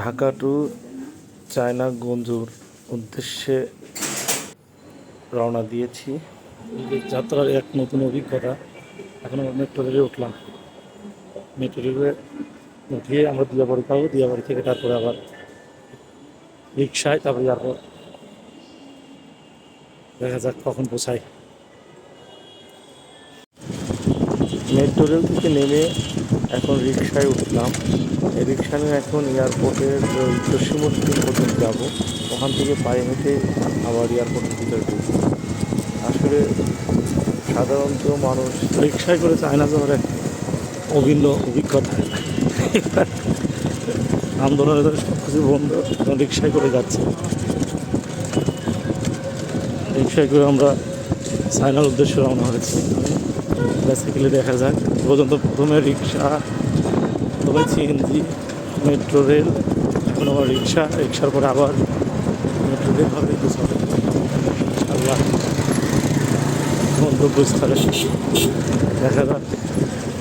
Dhaka two China গঞ্জুর উদ্দেশ্যে রওনা দিয়েছি। যাত্রার এক নতুন অভিজ্ঞতা। এখন আমরা মেট্রো রেলে উঠলাম। মেট্রো রেলে উঠিয়ে আমরা দিয়াবাড়ি পাবো, দিয়াবাড়ি থেকে তারপরে আবার রিক্সায়, তারপরে এয়ারপোর্ট। দেখা যাক কখন পৌঁছাই। মেট্রো রেল থেকে নেমে এখন রিক্সায় উঠলাম। এই রিক্সা নিয়ে এখন এয়ারপোর্টের জসীমউদ্দিন পর্যন্ত যাব। ওখান থেকে পায়ে হেঁটে আবার এয়ারপোর্টের ভিতরে ঢুকবো। আসলে সাধারণত মানুষ রিক্সায় করে চায়না যাওয়ার এক অভিন্ন অভিজ্ঞতা। আন্দোলনের সব কিছু বন্ধ, এখন রিক্সায় করে যাচ্ছে। রিক্সায় করে আমরা চায়নার উদ্দেশ্যে রওনা হয়েছি। বেসিক্যালি দেখা যাক পর্যন্ত প্রথমে রিক্সা, প্রথমে সিএনজি, মেট্রো রেল, এখন আবার রিক্সার পরে আবার মেট্রো রেল হবে। ইনশাআল্লাহ গন্তব্যস্থলে দেখা যাক।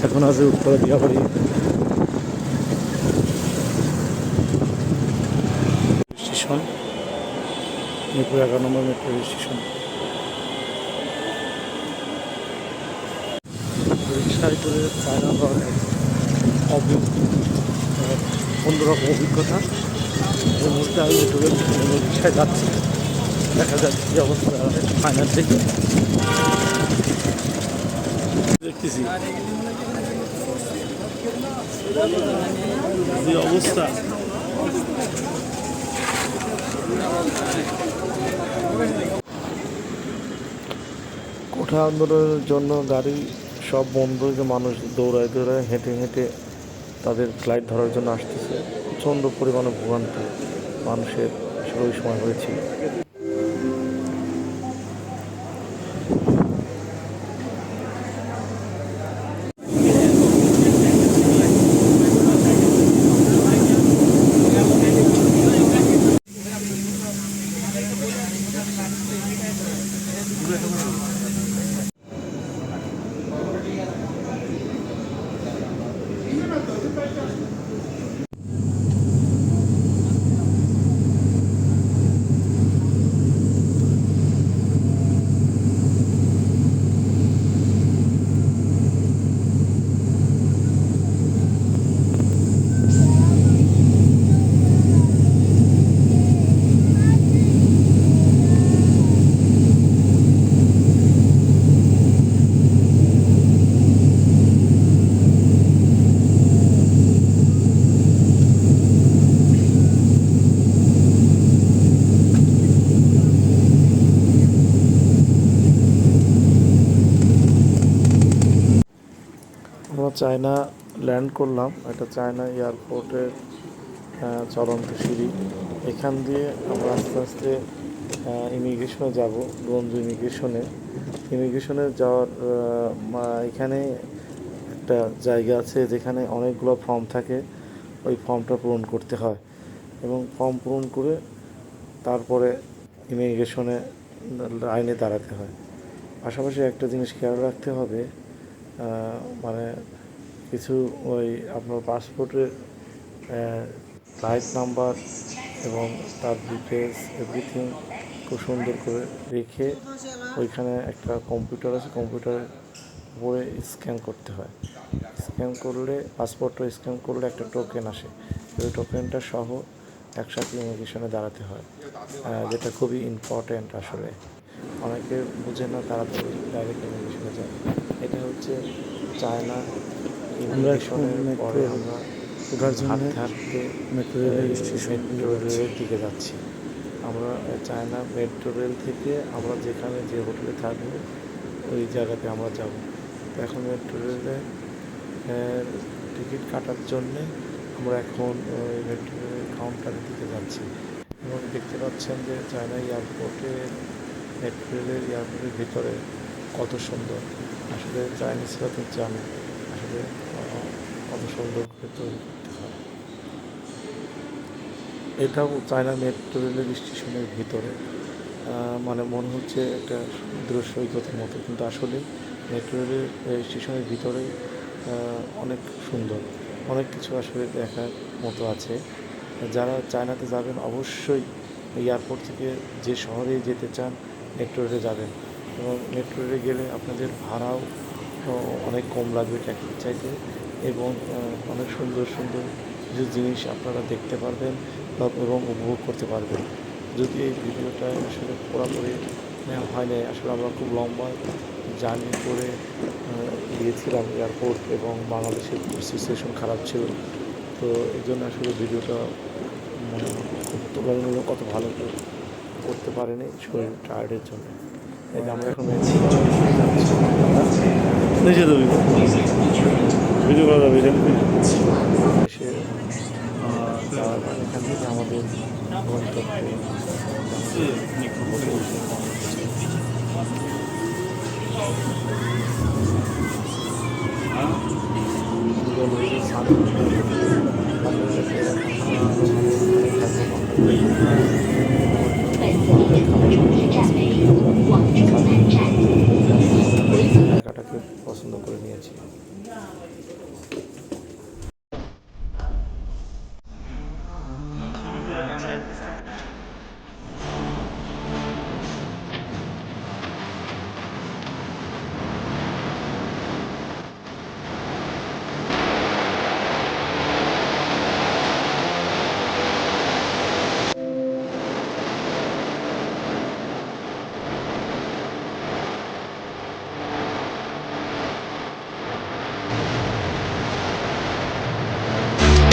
এখন আছে উত্তরা দিয়াবাড়ি স্টেশন, মিরপুর 11 নম্বর মেট্রো স্টেশন। রিক্সায় করে চায়না যাওয়ার অন্যরকম অভিজ্ঞতা। এই মুহূর্তে আমি মেট্রো রেল থেকে রিক্সায় যাচ্ছি। দেখা যাচ্ছে যে অবস্থা ফাইনাল থেকে দেখতেছি যে অবস্থা। কোঠা আন্দোলনের জন্য গাড়ি সব বন্ধ, যে মানুষ দৌড়ায় হেঁটে হেঁটে তাদের ফ্লাইট ধরার জন্য আসতেছে। প্রচণ্ড পরিমাণে ভোগান্তি মানুষের আসলে ওই সময় হয়েছিল। আমরা চায়না ল্যান্ড করলাম। এটা চায়না এয়ারপোর্টের চলন্ত সিঁড়ি। এখান দিয়ে আমরা আস্তে আস্তে ইমিগ্রেশনে যাব। গঞ্জু ইমিগ্রেশনে যাওয়ার এখানে একটা জায়গা আছে যেখানে অনেকগুলো ফর্ম থাকে। ওই ফর্মটা পূরণ করতে হয় এবং ফর্ম পূরণ করে তারপরে ইমিগ্রেশনে লাইনে দাঁড়াতে হয়। পাশাপাশি একটা জিনিস খেয়াল রাখতে হবে, মানে কিছু ওই আপনার পাসপোর্টের ফ্লাইট নাম্বার এবং তার ডিটেলস এভরিথিং খুব সুন্দর করে রেখে ওইখানে একটা কম্পিউটার আছে, কম্পিউটারের উপরে স্ক্যান করতে হয়। স্ক্যান করলে পাসপোর্টটা স্ক্যান করলে একটা টোকেন আসে। ওই টোকেনটা সহ একসাথে ইমিগ্রেশনে দাঁড়াতে হয়, যেটা খুবই ইম্পর্ট্যান্ট। আসলে অনেকে বুঝে না, তাড়াতাড়ি ডাইরেক্ট ইমিগ্রেশনে যায়। এটা হচ্ছে চায়না ইমিগ্রেশনের পরে আমরা হাঁটতে হাঁটতে মেট্রো রেলের দিকে যাচ্ছি। আমরা চায়না মেট্রো রেল থেকে আমরা যেখানে যে হোটেলে থাকবো ওই জায়গাতে আমরা যাব। তো এখন মেট্রো রেলে টিকিট কাটার জন্যে আমরা এখন ওই মেট্রো রেলের কাউন্টারের দিকে যাচ্ছি এবং দেখতে পাচ্ছেন যে চায়না মেট্রো রেলের এয়ারপোর্টের ভিতরে কত সুন্দর। আসলে চাইনিজরা তো জানে আসলে কত সুন্দর করে তৈরি করতে হয়। এটাও চায়না মেট্রো রেলের স্টেশনের ভিতরে, মানে মনে হচ্ছে একটা সমুদ্র সৈকতের মতো, কিন্তু আসলে মেট্রো রেলের স্টেশনের ভিতরে অনেক সুন্দর, অনেক কিছু আসলে দেখার মতো আছে। যারা চায়নাতে যাবেন অবশ্যই এয়ারপোর্ট থেকে যে শহরে যেতে চান মেট্রো রেলে যাবেন, এবং মেট্রো রেলে গেলে আপনাদের ভাড়াও অনেক কম লাগবে ট্যাক্সির চাইতে, এবং অনেক সুন্দর সুন্দর কিছু জিনিস আপনারা দেখতে পারবেন এবং উপভোগ করতে পারবেন। যদি এই ভিডিওটা আসলে পুরোপুরি হয় নাই, আসলে আমরা খুব লম্বা জার্নি করে গিয়েছিলাম এয়ারপোর্ট, এবং বাংলাদেশের সিচুয়েশন খারাপ ছিল, তো এই জন্য আসলে ভিডিওটা খুব তুলনামূলক কত ভালো করতে পারেনি শরীর টায়ার্ডের জন্য। এই যে আমরা এখন নিচে দেবো ভিডিও করা যাবে এসে এখান থেকে আমাদের গন্তব্যে জায়গাটাকে পছন্দ করে নিয়েছি।